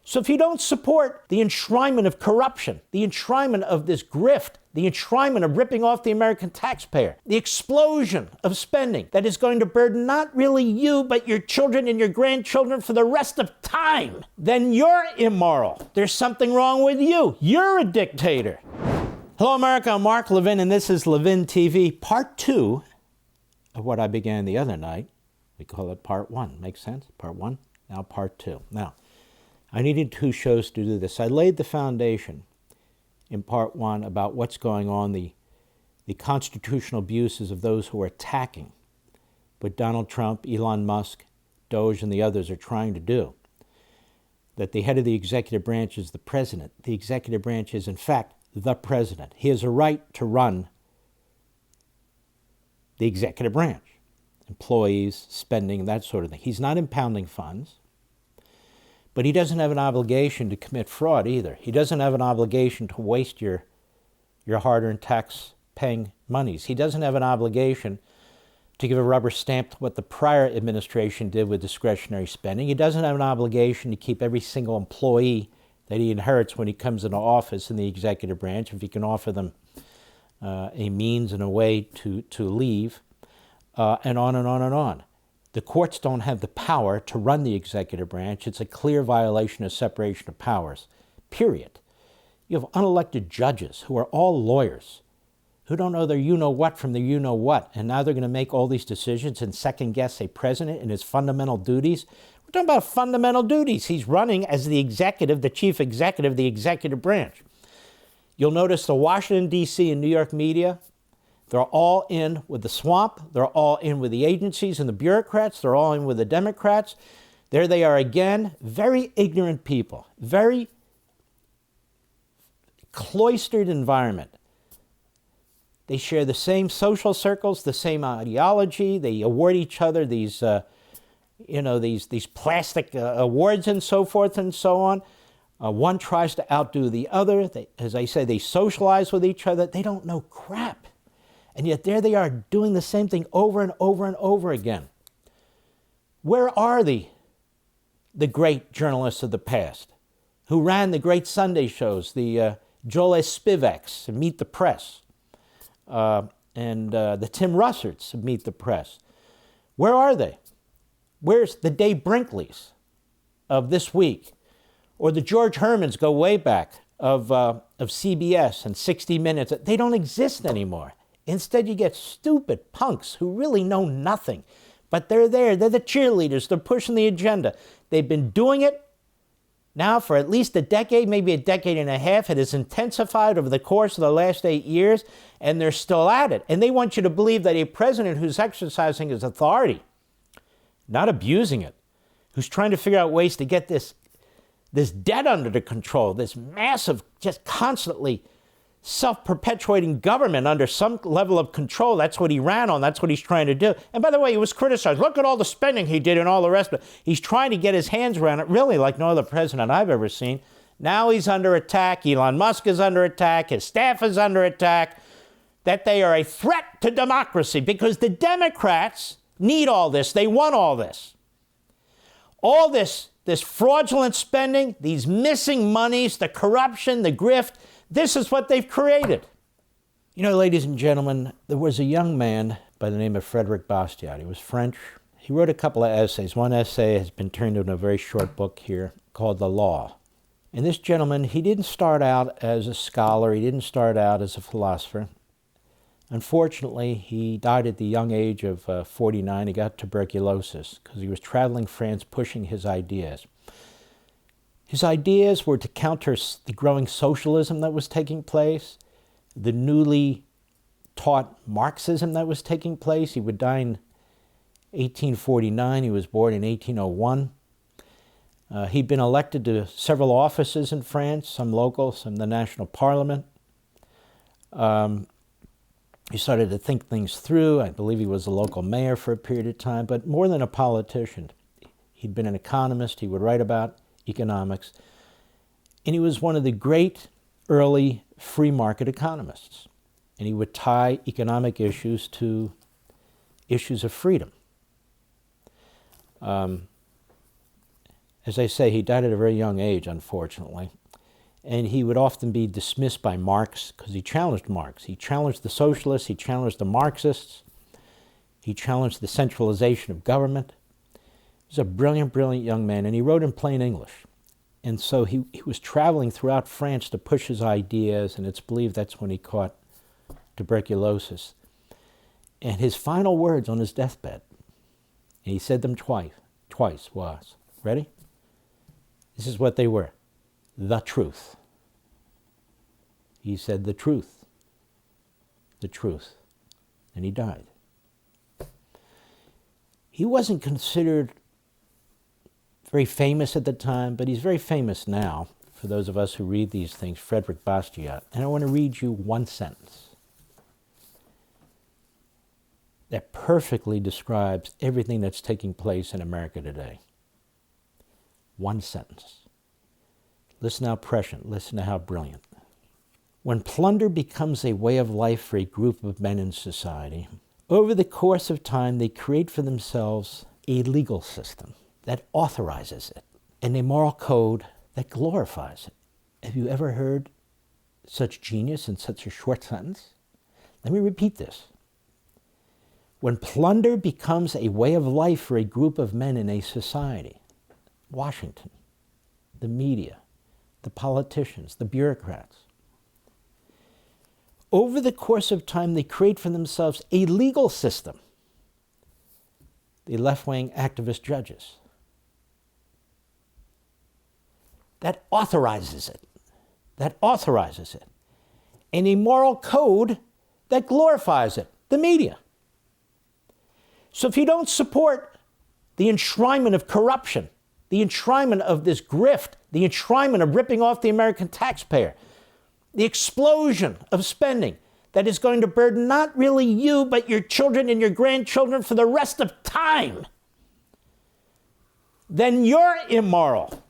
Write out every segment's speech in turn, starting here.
So if you don't support the enshrinement of corruption, the enshrinement of this grift, the enshrinement of ripping off the American taxpayer, the explosion of spending that is going to burden not really you, but your children and your grandchildren for the rest of time, then you're immoral. There's something wrong with you. You're a dictator. Hello, America. I'm Mark Levin, and this is Levin TV, part 2 of what I began the other night. We call it part 1. Makes sense? Part 1, now part 2. Now, I needed 2 shows to do this. I laid the foundation in part 1 about what's going on, the constitutional abuses of those who are attacking what Donald Trump, Elon Musk, DOGE, and the others are trying to do. That the head of the executive branch is the president. The executive branch is, in fact, the president. He has a right to run the executive branch. Employees, spending, that sort of thing. He's not impounding funds. But he doesn't have an obligation to commit fraud either. He doesn't have an obligation to waste your hard-earned tax-paying monies. He doesn't have an obligation to give a rubber stamp to what the prior administration did with discretionary spending. He doesn't have an obligation to keep every single employee that he inherits when he comes into office in the executive branch, if he can offer them a means and a way to leave, and on and on and on. The courts don't have the power to run the executive branch. It's a clear violation of separation of powers, period. You have unelected judges who are all lawyers, who don't know their you-know-what from their you-know-what, and now they're going to make all these decisions and second-guess a president in his fundamental duties. We're talking about fundamental duties. He's running as the executive, the chief executive, the executive branch. You'll notice the Washington, D.C. and New York media, they're all in with the swamp. They're all in with the agencies and the bureaucrats. They're all in with the Democrats. There they are again, very ignorant people, very cloistered environment. They share the same social circles, the same ideology. They award each other these, these plastic awards and so forth and so on. One tries to outdo the other. As I say, they socialize with each other. They don't know crap. And yet there they are doing the same thing over and over and over again. Where are the great journalists of the past who ran the great Sunday shows, the Joel Spivaks of Meet the Press, and the Tim Russerts of Meet the Press? Where are they? Where's the Dave Brinkleys of This Week? Or the George Hermans go way back of CBS and 60 Minutes. They don't exist anymore. Instead, you get stupid punks who really know nothing. But they're there. They're the cheerleaders. They're pushing the agenda. They've been doing it now for at least a decade, maybe a decade and a half. It has intensified over the course of the last 8 years, and they're still at it. And they want you to believe that a president who's exercising his authority, not abusing it, who's trying to figure out ways to get this debt under the control, this massive, just constantly self-perpetuating government under some level of control. That's what he ran on. That's what he's trying to do. And by the way, he was criticized. Look at all the spending he did and all the rest of it. He's trying to get his hands around it, really like no other president I've ever seen. Now he's under attack. Elon Musk is under attack. His staff is under attack. That they are a threat to democracy because the Democrats need all this. They want all this. All this fraudulent spending, these missing monies, the corruption, the grift, this is what they've created. You know, ladies and gentlemen, there was a young man by the name of Frederick Bastiat. He was French. He wrote a couple of essays. One essay has been turned into a very short book here called The Law. And this gentleman, he didn't start out as a scholar. He didn't start out as a philosopher. Unfortunately, he died at the young age of 49. He got tuberculosis because he was traveling France pushing his ideas. His ideas were to counter the growing socialism that was taking place, the newly taught Marxism that was taking place. He would die in 1849. He was born in 1801. He'd been elected to several offices in France, some local, some the national parliament. He started to think things through. I believe he was a local mayor for a period of time, but more than a politician. He'd been an economist. He would write about economics. And he was one of the great early free market economists. And he would tie economic issues to issues of freedom. And As I say, he died at a very young age, unfortunately. And he would often be dismissed by Marx because he challenged Marx. He challenged the socialists, he challenged the Marxists, he challenged the centralization of government. He was a brilliant, brilliant young man, and he wrote in plain English. And so he was traveling throughout France to push his ideas, and it's believed that's when he caught tuberculosis. And his final words on his deathbed, and he said them twice was, ready? This is what they were: the truth. He said the truth, and he died. He wasn't considered very famous at the time, but he's very famous now, for those of us who read these things, Frederick Bastiat. And I want to read you one sentence that perfectly describes everything that's taking place in America today. One sentence. Listen how prescient, listen to how brilliant. When plunder becomes a way of life for a group of men in society, over the course of time they create for themselves a legal system that authorizes it and a moral code that glorifies it. Have you ever heard such genius in such a short sentence? Let me repeat this. When plunder becomes a way of life for a group of men in a society, Washington, the media, the politicians, the bureaucrats, over the course of time they create for themselves a legal system, the left-wing activist judges, that authorizes it, and a moral code that glorifies it, the media. So if you don't support the enshrinement of corruption, the enshrinement of this grift, the enshrinement of ripping off the American taxpayer, the explosion of spending that is going to burden not really you, but your children and your grandchildren for the rest of time, then you're immoral.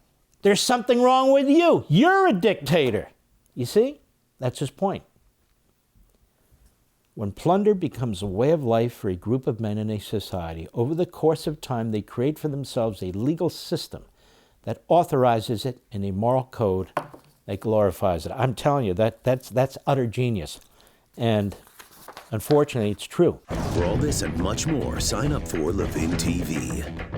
There's something wrong with you. You're a dictator. You see? That's his point. When plunder becomes a way of life for a group of men in a society, over the course of time they create for themselves a legal system that authorizes it and a moral code that glorifies it. I'm telling you, that's utter genius. And unfortunately, it's true. For all this and much more, sign up for Levin TV.